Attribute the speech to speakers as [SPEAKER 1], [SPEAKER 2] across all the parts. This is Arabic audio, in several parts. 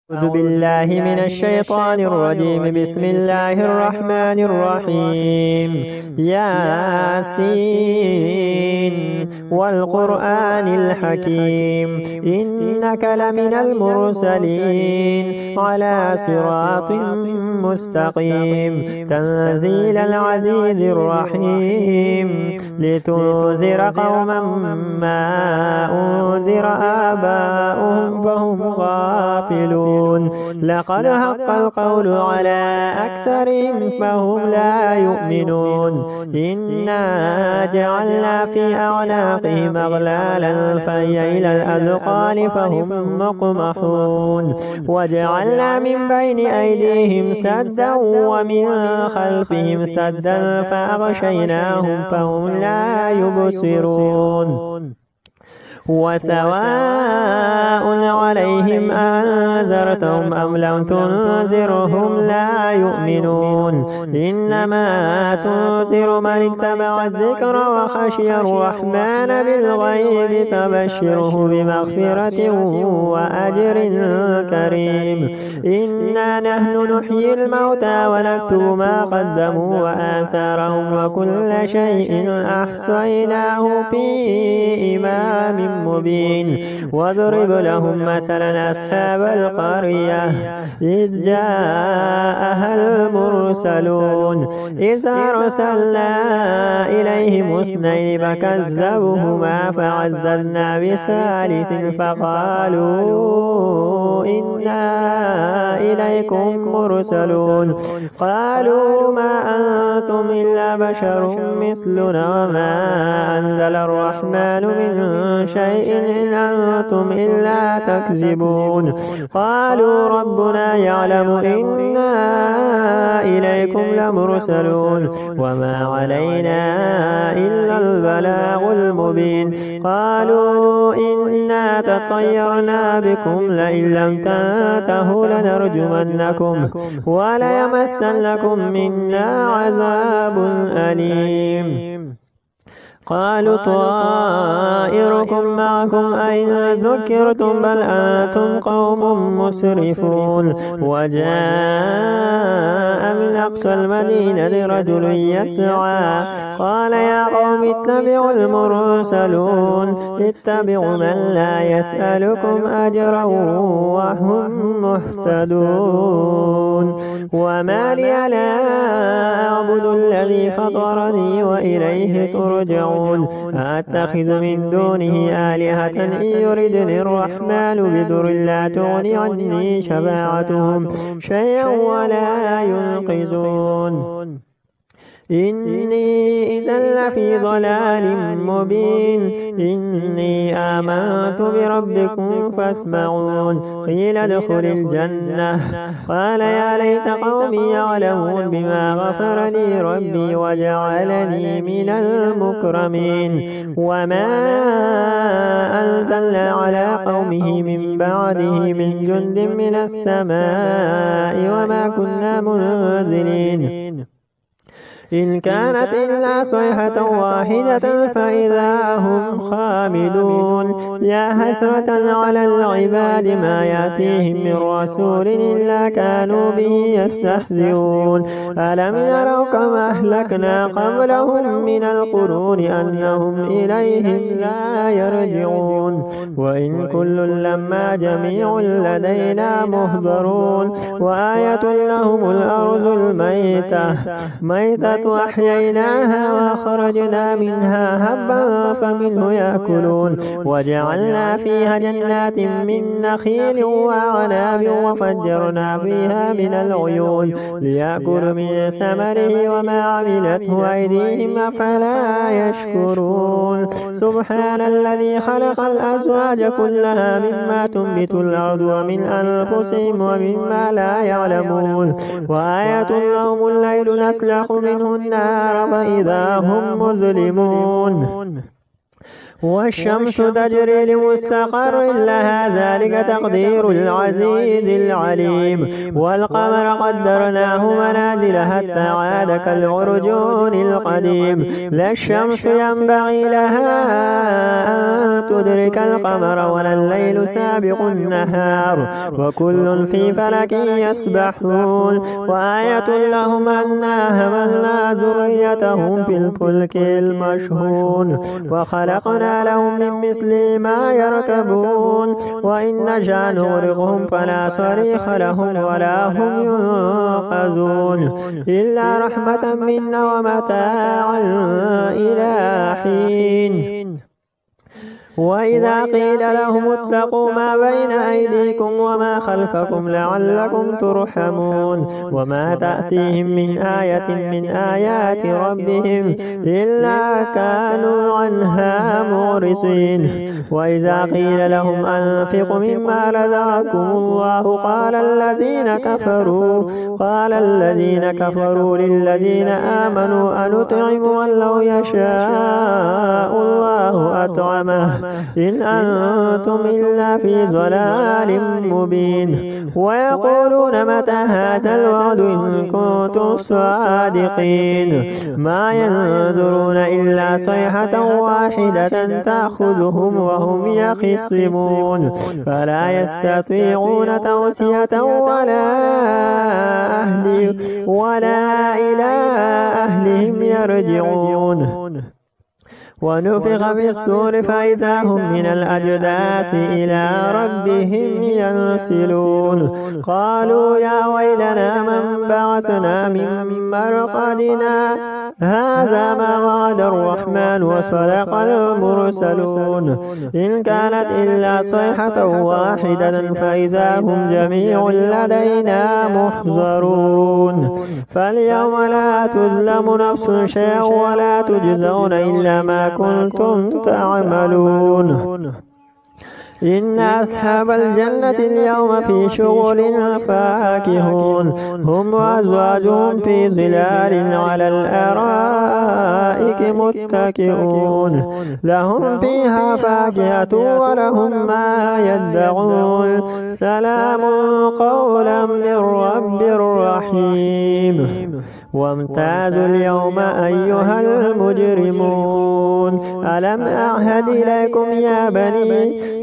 [SPEAKER 1] أعوذ بالله من الشيطان الرجيم. بسم الله الرحمن الرحيم. ياسين والقرآن الحكيم إنك لمن المرسلين على صراط مستقيم تنزيل العزيز الرحيم لتنذر قوما ما أنذر آباؤهم فهم غافلون. لقد حق القول على أكثرهم فهم لا يؤمنون. إنا جعلنا في أعناقهم أغلالا فهي إلى الأذقان فهم مقمحون. وجعلنا من بين أيديهم سدا ومن خلفهم سدا فأغشيناهم فهم لا يبصرون. وسواء عليهم أنذرتهم أم لم تنذرهم لا يؤمنون. إنما تنذر من اتبع الذكر وخشي الرحمن بالغيب فبشره بمغفرة وأجر كريم. إنا نحن نحيي الموتى ونكتب ما قدموا وآثارهم وكل شيء أحصيناه في إمام مبين. واضرب لهم مثلا أصحاب القرية إذ جاءها المرسلون إذ أرسلنا إليهم اثنين فكذبوهما فعززنا بثالث فقالوا إنا إليكم مرسلون. قالوا ما أنتم إلا بشر مثلنا وما أنزل الرحمن من شيء إن أنتم إلا تكذبون. قالوا ربنا يعلم إنا إليكم لمرسلون وما علينا إلا البلاغ المبين. قالوا إنا تطيرنا بكم لئن لم تنتهوا لنرجمنكم وليمسنكم منا عذاب أليم. قالوا طائركم معكم أئن ذكرتم بل أنتم قوم مسرفون. وجاء من أقصى المدينة رجل يسعى قال يا قوم اتبعوا المرسلون اتبعوا من لا يسألكم أجرا وهم مهتدون. وما لي لا أعبد الذي فطرني وإليه ترجعون. أتخذ من دونه آلهة إن يردني الرحمن بضر لا تغني عني شفاعتهم شيئا ولا ينقذون. إني إذا لفي ضلال مبين. إني آمنت بربكم فاسمعون. قيل ادخل الجنة قال يا ليت قومي يعلمون بما غفر لي ربي وجعلني من المكرمين. وما أنزلنا على قومه من بعده من جند من السماء وما كنا منزلين. إن كانت إلا صيحة واحدة فإذا هم خامدون. يا حسرة على العباد ما يأتيهم من رسول إلا كانوا به يستهزئون. ألم يروا كما أهلكنا قبلهم من القرون أنهم إليهم لا يرجعون. وإن كل لما جميع لدينا مهضرون. وآية لهم الأرض الميتة وأحييناها وأخرجنا منها هبا فمنه يأكلون. وجعلنا فيها جنات من نخيل وأعناب وفجرنا فيها من العيون ليأكلوا من ثمره وما عملته أيديهم أفلا يشكرون. سبحان الذي خلق الأزواج كلها مما تنبت الأرض ومن أنفسهم ومما لا يعلمون. وآية لهم الليل نسلخ منه النار فإذا هم مظلمون. والشمس تجري لمستقر لها ذلك تقدير العزيز العليم. والقمر قدرناه منازل حتى عاد كالعرجون القديم. لا الشمس ينبغي لها أن تدرك القمر ولا الليل سابق النهار وكل في فلك يسبحون. وآية لهم أنا حملنا ذريتهم في الفلك المشحون وخلقنا لهم من مثل ما يركبون وإن نشأ نغرقهم فلا صريخ لهم ولا هم ينقذون إلا رحمة منا ومتاعا إلى حين. وإذا قيل لهم اتقوا ما بين أيديكم وما خلفكم لعلكم ترحمون وما تأتيهم من آية من آيات ربهم إلا كانوا عنها معرضين. وإذا قيل لهم أنفقوا مما رزقكم الله قال الذين كفروا للذين آمنوا أنطعم من لو يشاء الله أطعمه إن أنتم إلا في ضلال مبين. ويقولون متى هذا الوعد إن كنتم صادقين ما ينظرون إلا صيحة واحدة تأخذهم وهم يخصمون فلا يستطيعون توصية ولا إلى أهلهم يرجعون. ونفخ في الصور فإذا هم من الأجداث إلى ربهم ينسلون. قالوا يا ويلنا من بعثنا من مرقدنا هذا ما وعد الرحمن وصدق المرسلون إن كانت إلا صيحة واحدة فإذا هم جميع لدينا محضرون. فاليوم لا تظلم نفس شيئا ولا تجزون إلا ما كنتم تعملون. إن أصحاب الجنة اليوم في شغل فاكهون هم وأزواجهم في ظلال على الأرائك متكئون لهم فيها فاكهة ولهم ما يدعون سلام قولا من رب رحيم. وامتازوا اليوم أيها المجرمون ألم أعهد إليكم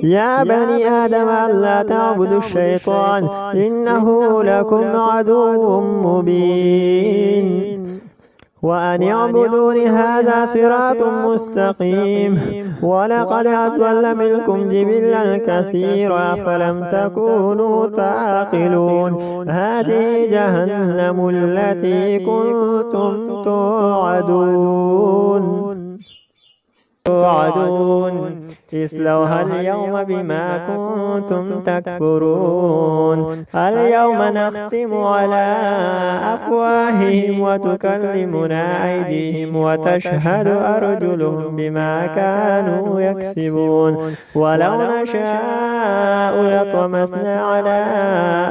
[SPEAKER 1] يا بني آدم ألا تعبدوا الشيطان إنه لكم عدو مبين وأن اعبدون هذا صراط مستقيم. ولقد أضل منكم جبلا كثيرا فلم تكونوا تعقلون هذه جهنم التي كنتم توعدون اصلوها اليوم بما كنتم تكفرون. اليوم نختم على أفواههم وتكلمنا أيديهم وتشهد أرجلهم بما كانوا يكسبون. ولو نشاء لطمسنا على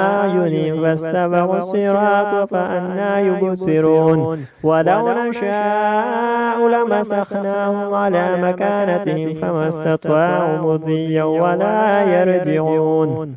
[SPEAKER 1] أعينهم فاستبقوا الصراط فأنى يبصرون. ولو نشاء لمسخناهم على مكانتهم فما استطاعوا مضيا ولا يرجعون.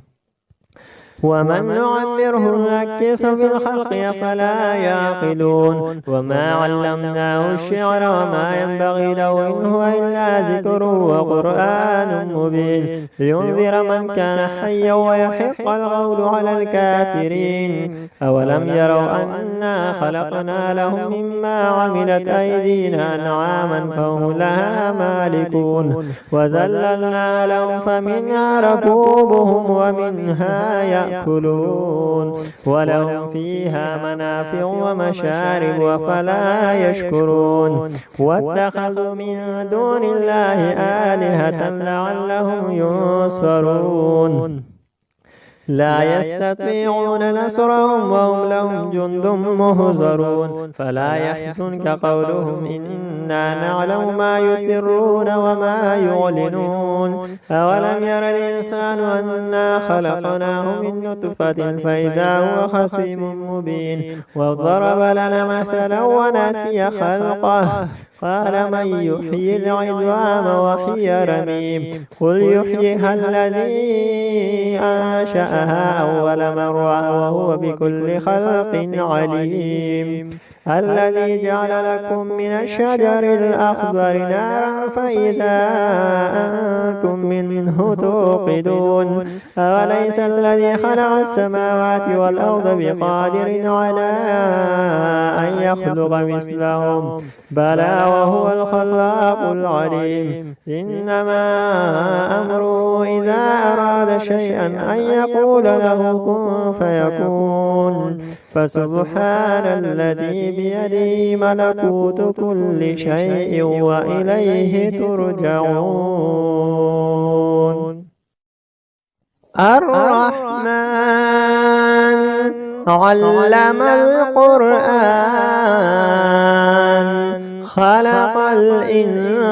[SPEAKER 1] ومن نعمره نكس في الخلق أفلا يعقلون. وما علمناه الشعر وما ينبغي له إن هو إلا ذكر وقرآن مبين لينذر من كان حيا ويحق القول على الكافرين. أولم يروا أنا خلقنا لهم مما عملت أيدينا أنعاما فهم لها مالكون وذللنا لهم فمنها ركوبهم ومنها يأكلون ولهم فيها منافع ومشارب أفلا يشكرون. واتخذوا من دون الله آلهة لعلهم ينصرون لا يستطيعون نصرهم وهم لهم جند مهزرون. فلا يحزنك قولهم إن إنا نعلم ما يسرون وما يعلنون أولم ير الإنسان أنا خلقناه من نطفة فإذا هو خصيم مبين وضرب لنا مثلا ونسي خلقه قال من يحيي العظام وهي رميم قل يحييها الذي أنشأها أول مرة وهو بكل خلق عليم الذي جعل لكم من الشجر الأخضر نارا فإذا أنتم منه توقدون أوليس الذي خلق السماوات والأرض بقادر على أن يخلق مثلهم بلى وهو الخلاق العليم إنما أمره إذا أراد شيئا أن يقول له كن فيكون فسبحان الذي بيده ملكوت كل شيء وإليه ترجعون الرحمن علم القرآن خلق الإنسان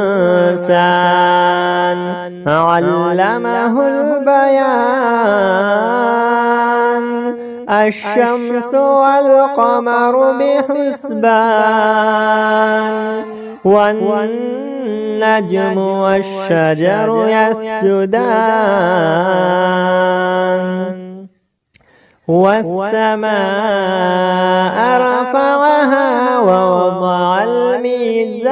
[SPEAKER 1] علمه البيان الشمس والقمر بحسبان والنجم والشجر يسجدان والسماء رفعها ووضع الميزان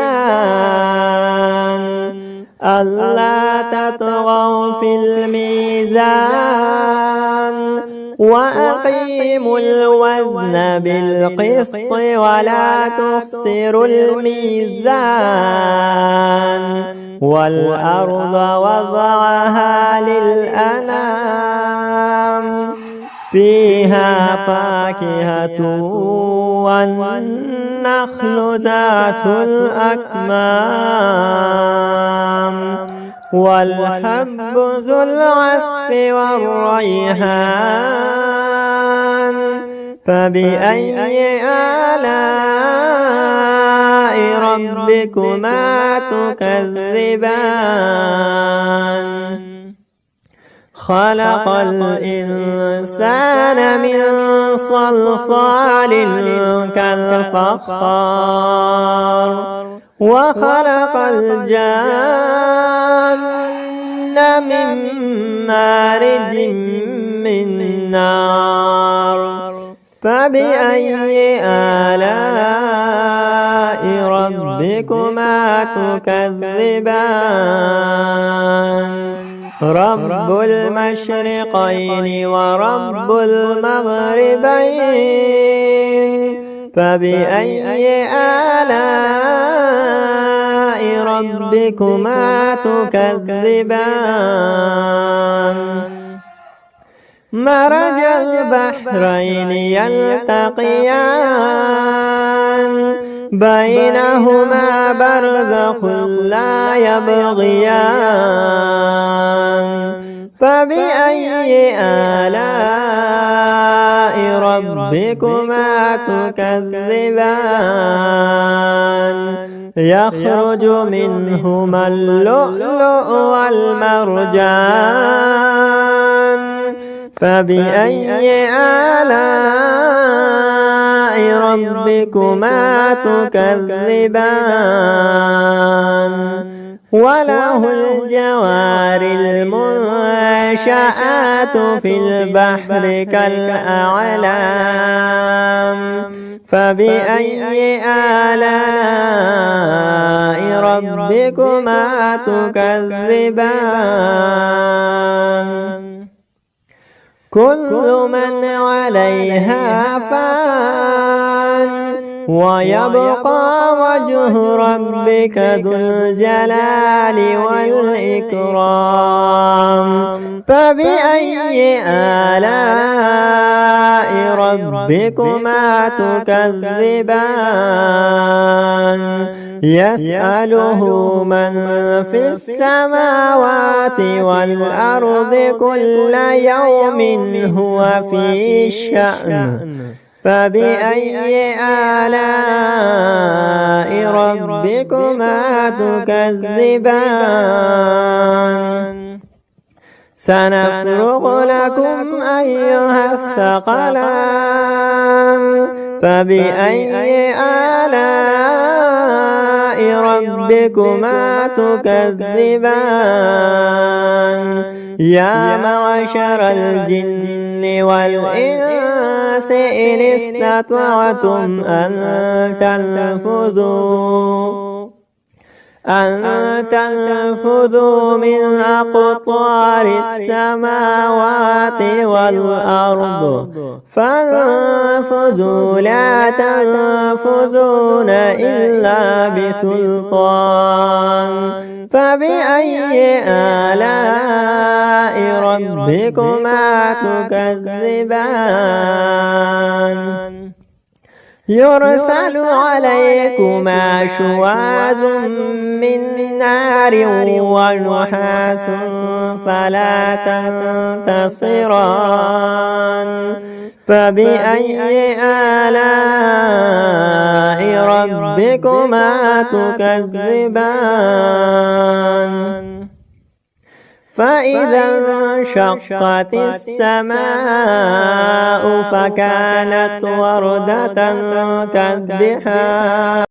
[SPEAKER 1] ألا تطغوا في الميزان وأقيموا الوزن بالقسط ولا تخسروا الميزان والأرض وضعها للأنام فيها فاكهة والنخل ذات الأكمام والحب ذو العصف والريحان فبأي آلاء ربكما تكذبان خلق الإنسان من صلصال كالفخار وخلق الجان من مارج من نار فبأي آلاء ربكما تكذبان رب المشرقين ورب المغربين فبأي آلاء ربكما تكذبان مرج البحرين يلتقيان بينهما برزخ لا يبغيان فبأي آلاء ربكما تكذبان يخرج منهما اللؤلؤ والمرجان فبأي آلاء ربكما تكذبان وله الجوار المنشآت في البحر كالأعلام فبأي آلاء ربكما تكذبان كل من عليها فان ويبقى وجه ربك ذو الجلال والإكرام فبأي آلاء ربكما تكذبان يسأله من في السماوات والأرض كل يوم هو في شأن فبأي آلاء ربكما تكذبان سنفرغ لكم أيها الثقلان فبأي آلاء ربكما تكذبان يا معشر الجن والإنس إن استطعتم أن تنفذوا من أقطار السماوات والأرض فانفذوا لا تنفذون إلا بسلطان فبأي آلاء ربكما تكذبان يرسل عليكما شواظ من نار ونحاس فلا تنتصران فبأي آلاء ربكما تكذبان فإذا انشقت السماء فكانت وردة كالدحان